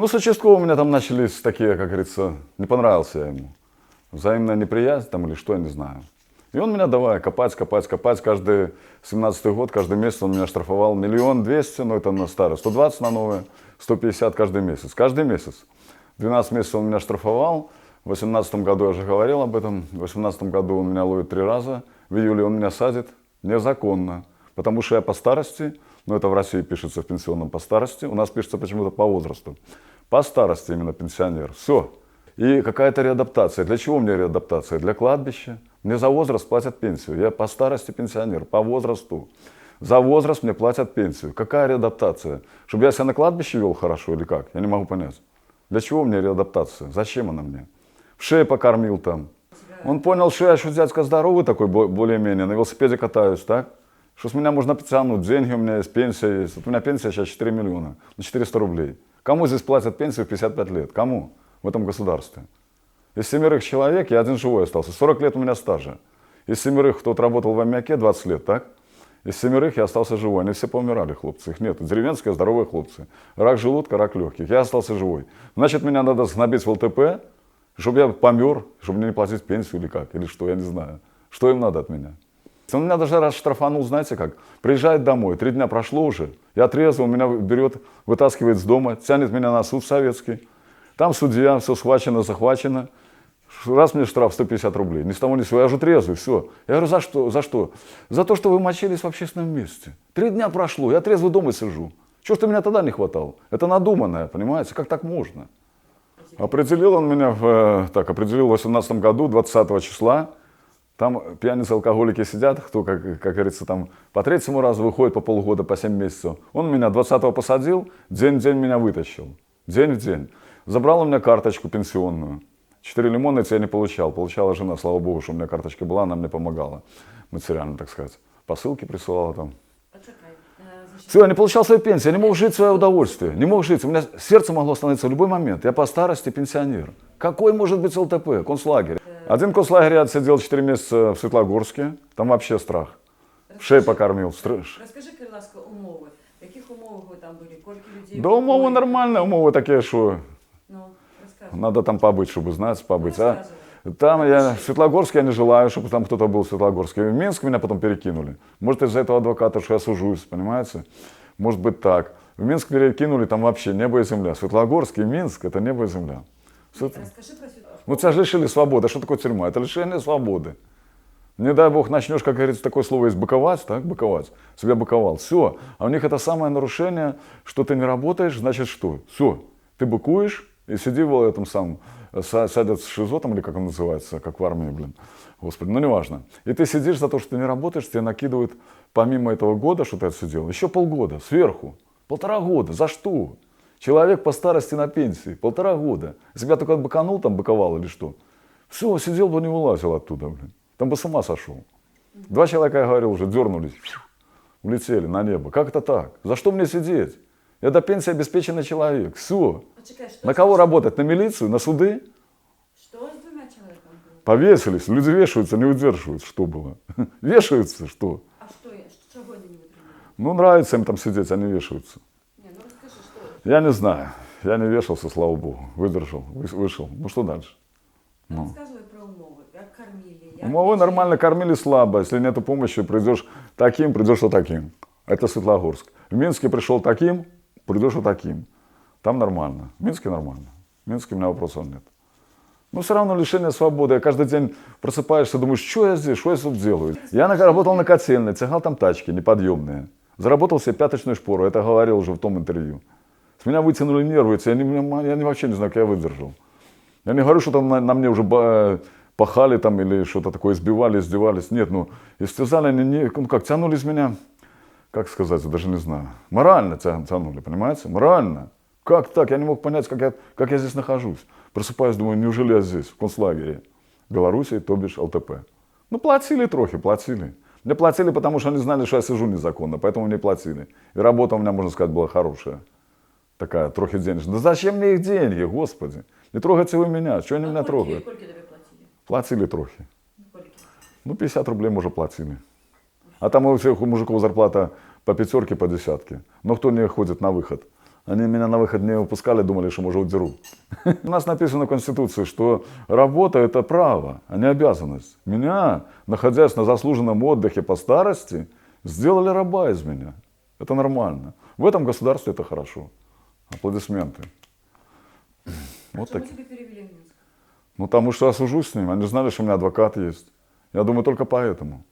Ну, с участковым у меня там начались такие, как говорится, не понравился я ему. Взаимная неприязнь там или что, я не знаю. И он меня давай копать. Каждый 17-й год, каждый месяц он меня штрафовал 1 200 000, но это на старое, 120 на новое, 150 каждый месяц. Каждый месяц. 12 месяцев он меня штрафовал. В 2018 году я уже говорил об этом. В 2018 году он меня ловит 3 раза. В июле он меня садит незаконно. Потому что я по старости, но это в России пишется в пенсионном по старости, у нас пишется почему-то по возрасту. По старости именно пенсионер. Все. И какая-то реадаптация. Для чего мне реадаптация? Для кладбища. Мне за возраст платят пенсию. Я по старости пенсионер, по возрасту. За возраст мне платят пенсию. Какая реадаптация? Чтобы я себя на кладбище вел хорошо или как? Я не могу понять. Для чего мне реадаптация? Зачем она мне? В шее покормил там. Он понял, что я что дядька здоровый такой, более-менее, на велосипеде катаюсь, так? Что с меня можно потянуть, деньги у меня есть, пенсия есть. Вот у меня пенсия сейчас 4 миллиона, на 400 рублей. Кому здесь платят пенсию в 55 лет? Кому в этом государстве? Из 7 человек я один живой остался, 40 лет у меня стажа. Из 7, кто работал в Аммиаке 20 лет, так? Из 7 я остался живой, они все поумирали, хлопцы, их нет. Деревенские здоровые хлопцы. Рак желудка, рак легких, я остался живой. Значит, меня надо набить в ЛТП, чтобы я помер, чтобы мне не платить пенсию или как, или что, я не знаю. Что им надо от меня? Он меня даже раз штрафанул, знаете как, приезжает домой, 3 дня прошло уже, я трезвый, он меня берет, вытаскивает с дома, тянет меня на суд советский. Там судья, все схвачено, захвачено. Раз мне штраф 150 рублей, ни с того ни с сего, я уже трезвый, все. Я говорю, за что? За что? За то, что вы мочились в общественном месте. 3 дня прошло, я трезвый дома сижу. Чего ж меня тогда не хватало? Это надуманное, понимаете, как так можно? Определил он меня, определил в 2018 году, 20 числа. Там пьяницы, алкоголики сидят, кто, как говорится, там по 3-му разу выходит по полгода, по 7 месяцев. Он меня 20-го посадил, день в день меня вытащил. День в день. Забрал у меня карточку пенсионную. 4 лимона я не получал. Получала жена, слава богу, что у меня карточка была, она мне помогала. Материально, так сказать. Посылки присылала там. Все, я не получал свою пенсию, я не мог жить в свое удовольствие. Не мог жить. У меня сердце могло остановиться в любой момент. Я по старости пенсионер. Какой может быть ЛТП, концлагерь? Один концлагерь я отсидел 4 месяца в Светлогорске. Там вообще страх. В шею покормил. Розкажи, будь ласка, умови. В яких умовах ви там були? Скільки людей? Да умовы нормальные, умовы такие, что Ну, розкажи. надо там побыть, чтобы знать, побыть. А? Там я, в Светлогорске я не желаю, чтобы там кто-то был в Светлогорске. В Минск меня потом перекинули. Может, из-за этого адвоката, что я сужусь, понимаете? Может быть так. В Минск перекинули, там вообще небо и земля. Светлогорск и Минск – это небо и земля. Розкажи про Святогорськ. Ну, тебя же лишили свободы. А что такое тюрьма? Это лишение свободы. Не дай бог начнешь, как говорится, такое слово есть, быковать, так, быковать. Себя быковал. Все. А у них это самое нарушение, что ты не работаешь, значит что? Все. Ты быкуешь и сиди в этом самом, садят с ШИЗО, там, или как он называется, как в армии, блин. Господи, ну неважно. И ты сидишь за то, что ты не работаешь, тебе накидывают, помимо этого года, что ты отсидел, еще полгода, сверху. 1,5 года. За что? Человек по старости на пенсии, 1,5 года. Если бы я только быканул, там быковал или что, все, сидел бы, не вылазил оттуда, блин. Там бы с ума сошел. 2 человека, я говорил, уже дернулись, улетели на небо. Как это так? За что мне сидеть? Я до пенсии обеспеченный человек. Все. Почекай, що На кого работать? На милицию? На суды? Що з 2 чоловіками було? Повесились. Люди вешаются, не удерживают. Что было? Вешаются, что? А чого вони не витримали? Ну, нравится им там сидеть, они вешаются. Ні, ну розкажи, що? Я не знаю. Я не вешался, слава богу. Выдержал, вышел. Ну, что дальше? Розказуй про умови. Як кормили? Як Умовы нормально, кормили слабо. Если нет помощи, придешь таким, придешь вот таким. Это Светлогорск. В Минске пришел таким, придешь вот таким. Там нормально. В Минске нормально. В Минске у меня вопросов нет. Но все равно лишение свободы. Я каждый день просыпаешься, думаешь, что я здесь, что я тут делаю. Я работал на котельной, тягал там тачки неподъемные. Заработал себе 5-ю шпору, это говорил уже в том интервью. С меня вытянули нервы, я вообще не знаю, как я выдержал. Я не говорю, что там на мне уже пахали там или что-то такое, избивали, издевались. Нет, ну, истязали они, ну как, тянули из меня, как сказать, я даже не знаю. Морально тянули, понимаете? Морально. Как так? Я не мог понять, как я здесь нахожусь. Просыпаюсь, думаю, неужели я здесь, в концлагере? Белоруссии, то бишь ЛТП. Ну, платили трохи, платили. Мне платили, потому что они знали, что я сижу незаконно, поэтому мне платили. И работа у меня, можно сказать, была хорошая. Такая, трохи денежная. Да зачем мне их деньги, господи? Не трогайте вы меня, что они меня трогают? Скільки тобі платили? Платили трохи. Скільки? Ну, 50 рублей, может, платили. А там у всех у мужиков зарплата по 5, по 10. Но кто не ходит на выход? Они меня на выход не выпускали, думали, что, может, удерут. У нас написано в Конституции, что работа – это право, а не обязанность. Меня, находясь на заслуженном отдыхе по старости, сделали раба из меня. Это нормально. В этом государстве это хорошо. Аплодисменты. Вот Почему так. тебя перевели в Минск? Ну, потому что я сужусь с ним. Они знали, что у меня адвокат есть. Я думаю, только поэтому.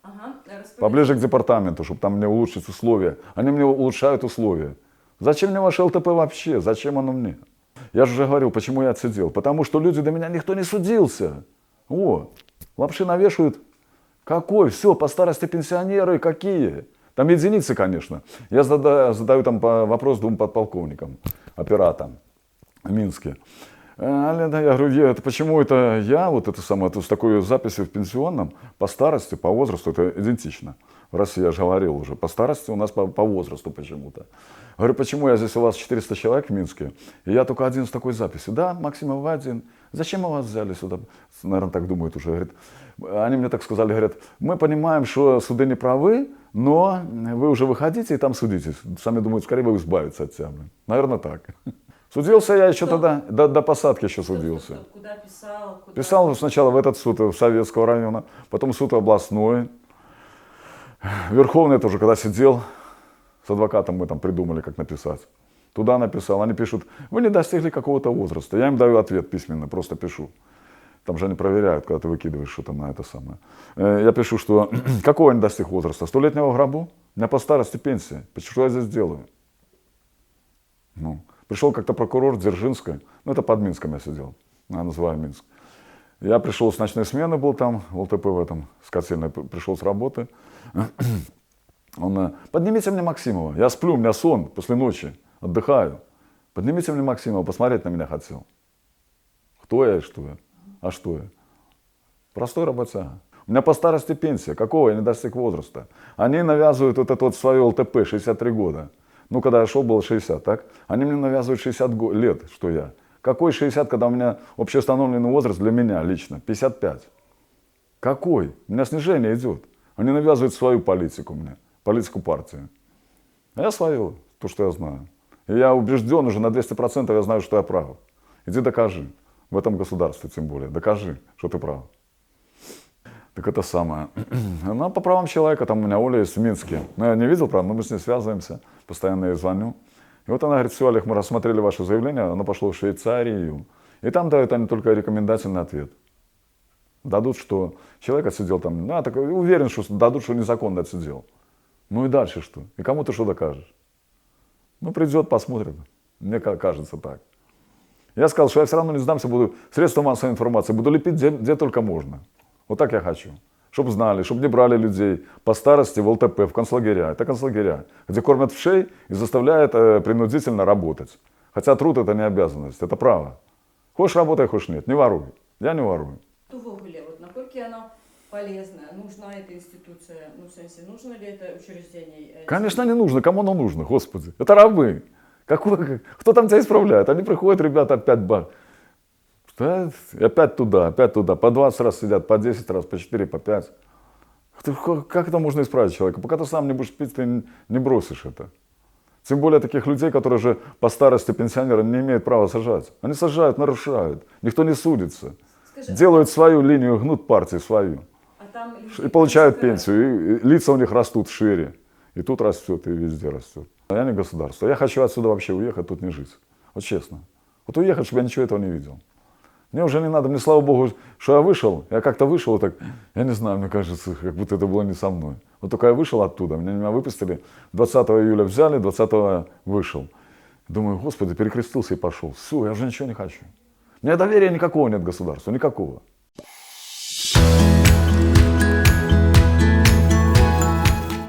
Ага, Поближе к департаменту, чтобы там мне улучшить условия. Они мне улучшают условия. Зачем мне ваше ЛТП вообще? Зачем оно мне? Я же уже говорил, почему я отсидел. Потому что люди до меня никто не судился. О, лапши навешивают. Какой? Все, по старости пенсионеры какие? Там единицы, конечно. Я задаю там вопрос двум подполковникам, операторам в Минске. Я говорю, это почему это я, вот это самое, с такой записью в пенсионном, по старости, по возрасту, это идентично. В России, я же говорил уже, по старости у нас по возрасту почему-то. Говорю, почему я здесь у вас 400 человек в Минске, и я только один с такой записью. Да, Максим, вы один. Зачем мы вас взяли сюда? Наверное, так думают уже. Говорит, они мне так сказали, говорят, мы понимаем, что суды не правы, но вы уже выходите и там судитесь. Сами думают, скорее вы избавиться от себя. Наверное, так. Судился я еще тогда, до посадки еще судился. Куда писал? Куда... Писал сначала в этот суд Советского района, потом суд областной. Верховный тоже, когда сидел, с адвокатом мы там придумали, как написать. Туда написал, они пишут, вы не достигли какого-то возраста. Я им даю ответ письменно, просто пишу. Там же они проверяют, когда ты выкидываешь что-то на это самое. Я пишу, что какого я не достиг возраста? 100-летнего гробу? У меня по старости пенсия. Что я здесь делаю? Ну, пришел как-то прокурор Дзержинская, ну это под Минском я сидел, я называю Минск. Я пришел с ночной смены, был там, в ЛТП в этом, с котельной, пришел с работы. Он, поднимите мне Максимова, я сплю, у меня сон после ночи, отдыхаю. Поднимите мне Максимова, посмотреть на меня хотел. Кто я и что я? А что я? Простой работяга. У меня по старости пенсия, какого я не достиг возраста. Они навязывают вот это вот свое ЛТП, 63 года. Ну, когда я шел, было 60, так? Они мне навязывают 60 лет, что я. Какой 60, когда у меня общеустановленный возраст для меня лично? 55. Какой? У меня снижение идет. Они навязывают свою политику мне, политику партии. А я свою, то, что я знаю. И я убежден уже на 200%, я знаю, что я прав. Иди докажи. В этом государстве тем более. Докажи, что ты прав. Так это самое. Ну, по правам человека, там у меня Оля есть в Минске. Ну, я не видел, правда, но мы с ней связываемся. Постоянно ей звоню. И вот она говорит, все, Олег, мы рассмотрели ваше заявление, оно пошло в Швейцарию. И там дают они только рекомендательный ответ. Дадут, что человек отсидел там, ну, я так уверен, что дадут, что незаконно отсидел. Ну и дальше что? И кому ты что докажешь? Ну, придет, посмотрит. Мне кажется так. Я сказал, что я все равно не сдамся, буду средства массовой информации, буду лепить где только можно. Вот так я хочу. Чтобы знали, чтобы не брали людей по старости в ЛТП, в концлагеря. Это концлагеря, где кормят в шей и заставляют принудительно работать. Хотя труд это не обязанность, это право. Хочешь работай, хочешь нет, не воруй. Я не ворую. Увогуле, вот насколько оно полезно, нужна эта институция, ну, в смысле, нужно ли это учреждение? Конечно, не нужно. Кому оно нужно, господи? Это рабы. Кто там тебя исправляет? Они приходят, ребята, опять бар. И опять туда. По 20 раз сидят, по 10 раз, по 4, по 5. Как это можно исправить человека? Пока ты сам не будешь пить, ты не бросишь это. Тем более таких людей, которые же по старости пенсионеры не имеют права сажать. Они сажают, нарушают. Никто не судится. Скажи, Делают свою линию, гнут партию свою. а там И получают пенсию. И лица у них растут шире. И тут растет, и везде растет. А я не государство. Я хочу отсюда вообще уехать, тут не жить. Вот честно. Вот уехать, чтобы я ничего этого не видел. Мне уже не надо, мне слава богу, что я вышел. Я как-то вышел, так, я не знаю, мне кажется, как будто это было не со мной. Вот только я вышел оттуда, меня выпустили, 20 июля взяли, 20 вышел. Думаю, господи, перекрестился и пошел. Все, я уже ничего не хочу. У меня доверия никакого нет государству, никакого.